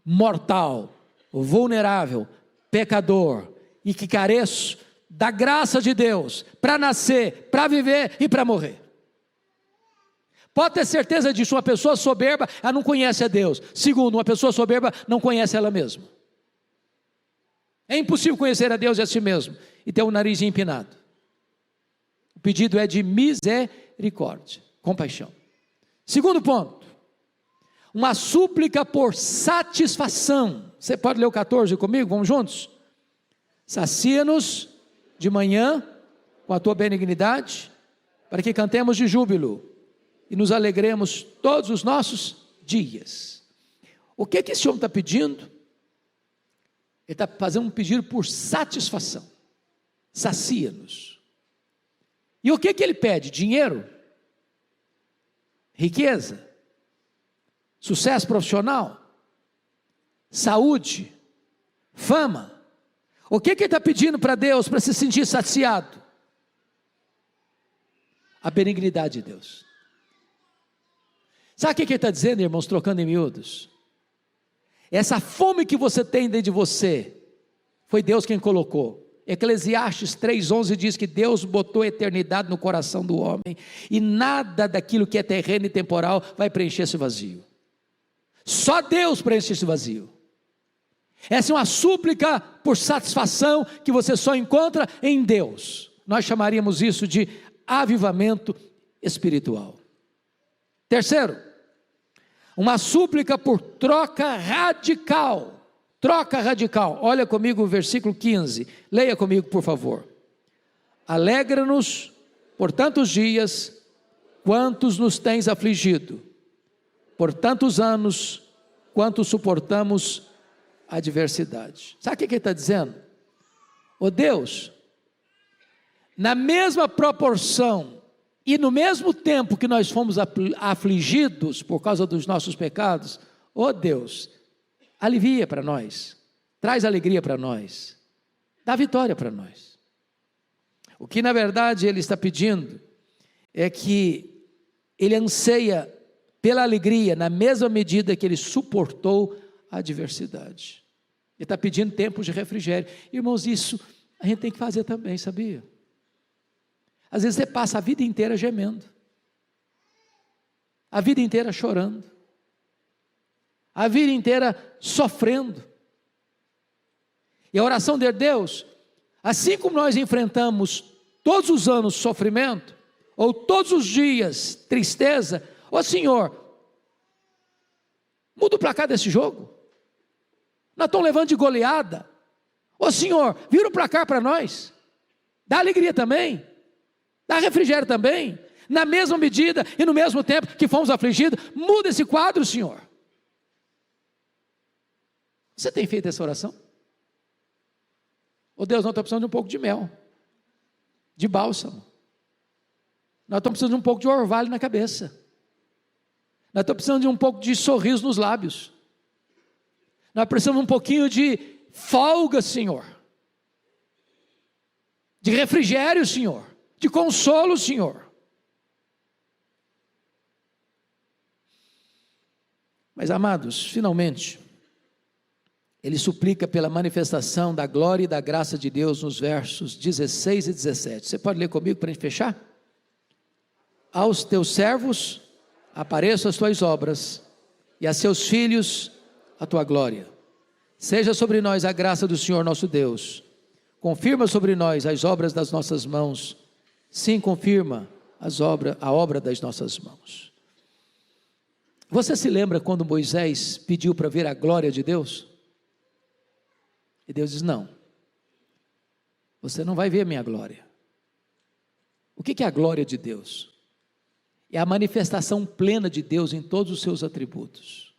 mortal, vulnerável, pecador, e que careço da graça de Deus para nascer, para viver e para morrer. Pode ter certeza disso. Uma pessoa soberba, ela não conhece a Deus. Segundo, uma pessoa soberba não conhece ela mesma. É impossível conhecer a Deus e a si mesmo e ter o nariz empinado. O pedido é de misericórdia, compaixão. Segundo ponto, uma súplica por satisfação. Você pode ler o 14 comigo? Vamos juntos? Sacia-nos de manhã com a tua benignidade, para que cantemos de júbilo e nos alegremos todos os nossos dias. O que esse homem está pedindo? Ele está fazendo um pedido por satisfação. Sacia-nos. E o que ele pede? Dinheiro? Riqueza? Sucesso profissional? Saúde? Fama? O que ele está pedindo para Deus para se sentir saciado? A benignidade de Deus. Sabe o que ele está dizendo, irmãos, trocando em miúdos? Essa fome que você tem dentro de você, foi Deus quem colocou. Eclesiastes 3,11 diz que Deus botou a eternidade no coração do homem, e nada daquilo que é terreno e temporal vai preencher esse vazio. Só Deus preenche esse vazio. Essa é uma súplica por satisfação que você só encontra em Deus. Nós chamaríamos isso de avivamento espiritual. Terceiro, uma súplica por troca radical. Troca radical. Olha comigo o versículo 15. Leia comigo, por favor. Alegra-nos por tantos dias, quantos nos tens afligido, por tantos anos, quanto suportamos a adversidade. Sabe o que ele está dizendo? Ô Deus, na mesma proporção E no mesmo tempo que nós fomos afligidos por causa dos nossos pecados, ó Deus, alivia para nós, traz alegria para nós, dá vitória para nós. O que na verdade Ele está pedindo é que Ele anseia pela alegria na mesma medida que Ele suportou a adversidade. Ele está pedindo tempos de refrigério. Irmãos, isso a gente tem que fazer também, sabia? Às vezes você passa a vida inteira gemendo, a vida inteira chorando, a vida inteira sofrendo. E a oração de Deus, assim como nós enfrentamos todos os anos sofrimento, ou todos os dias tristeza, ô Senhor, muda o placar desse jogo, nós estamos levando de goleada, ô Senhor, vira o placar para nós, dá alegria também, dá refrigério também, na mesma medida e no mesmo tempo que fomos afligidos, muda esse quadro, Senhor. Você tem feito essa oração? Oh Deus, nós estamos precisando de um pouco de mel, de bálsamo, nós estamos precisando de um pouco de orvalho na cabeça, nós estamos precisando de um pouco de sorriso nos lábios, nós precisamos de um pouquinho de folga, Senhor, de refrigério, Senhor, de consolo, Senhor. Mas amados, finalmente, Ele suplica pela manifestação da glória e da graça de Deus nos versos 16 e 17. Você pode ler comigo para a gente fechar? Aos teus servos apareçam as tuas obras, e a seus filhos a tua glória. Seja sobre nós a graça do Senhor nosso Deus. Confirma sobre nós as obras das nossas mãos. Sim, confirma a obra das nossas mãos. Você se lembra quando Moisés pediu para ver a glória de Deus? E Deus diz: não, você não vai ver a minha glória. O que é a glória de Deus? É a manifestação plena de Deus em todos os seus atributos.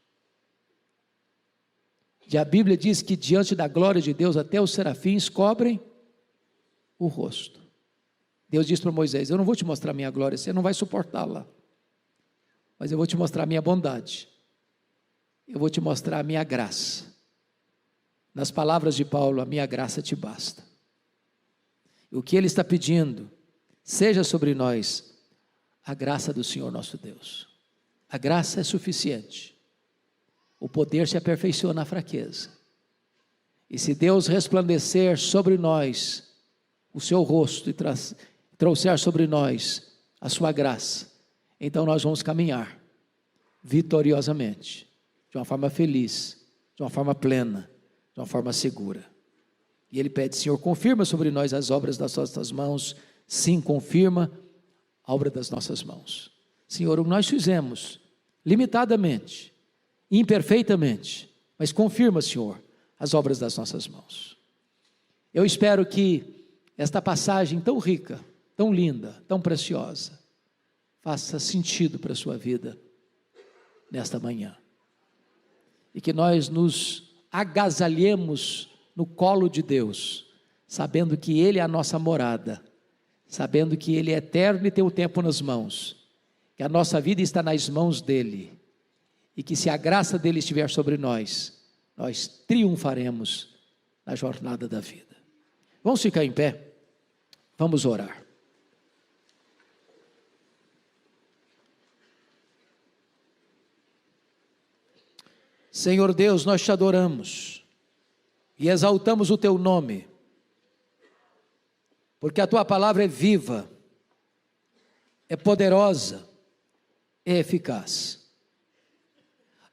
E a Bíblia diz que diante da glória de Deus até os serafins cobrem o rosto. Deus diz para Moisés: eu não vou te mostrar a minha glória, você não vai suportá-la, mas eu vou te mostrar a minha bondade, eu vou te mostrar a minha graça. Nas palavras de Paulo, a minha graça te basta. E o que Ele está pedindo, seja sobre nós a graça do Senhor nosso Deus. A graça é suficiente, o poder se aperfeiçoa na fraqueza. E se Deus resplandecer sobre nós o seu rosto e trouxer sobre nós a sua graça, então nós vamos caminhar vitoriosamente, de uma forma feliz, de uma forma plena, de uma forma segura. E Ele pede: Senhor, confirma sobre nós as obras das nossas mãos. Sim, confirma a obra das nossas mãos. Senhor, o que nós fizemos, limitadamente, imperfeitamente, mas confirma, Senhor, as obras das nossas mãos. Eu espero que esta passagem tão rica, tão linda, tão preciosa, faça sentido para a sua vida nesta manhã, e que nós nos agasalhemos no colo de Deus, sabendo que Ele é a nossa morada, sabendo que Ele é eterno e tem o tempo nas mãos, que a nossa vida está nas mãos dEle, e que se a graça dEle estiver sobre nós, nós triunfaremos na jornada da vida. Vamos ficar em pé, vamos orar. Senhor Deus, nós te adoramos e exaltamos o teu nome, porque a tua palavra é viva, é poderosa, é eficaz.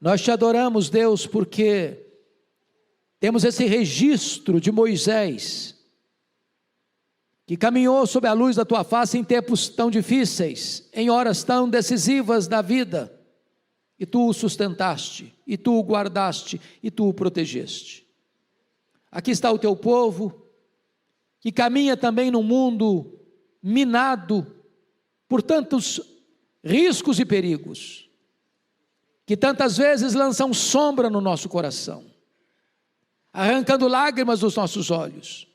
Nós te adoramos, Deus, porque temos esse registro de Moisés, que caminhou sob a luz da tua face em tempos tão difíceis, em horas tão decisivas da vida, e tu o sustentaste, e tu o guardaste, e tu o protegeste. Aqui está o teu povo, que caminha também num mundo minado por tantos riscos e perigos, que tantas vezes lançam sombra no nosso coração, arrancando lágrimas dos nossos olhos,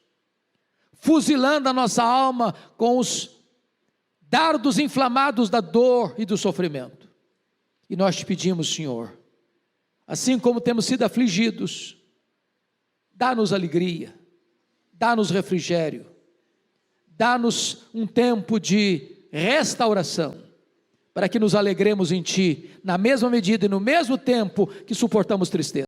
fuzilando a nossa alma com os dardos inflamados da dor e do sofrimento. E nós te pedimos, Senhor, assim como temos sido afligidos, dá-nos alegria, dá-nos refrigério, dá-nos um tempo de restauração, para que nos alegremos em Ti, na mesma medida e no mesmo tempo que suportamos tristeza.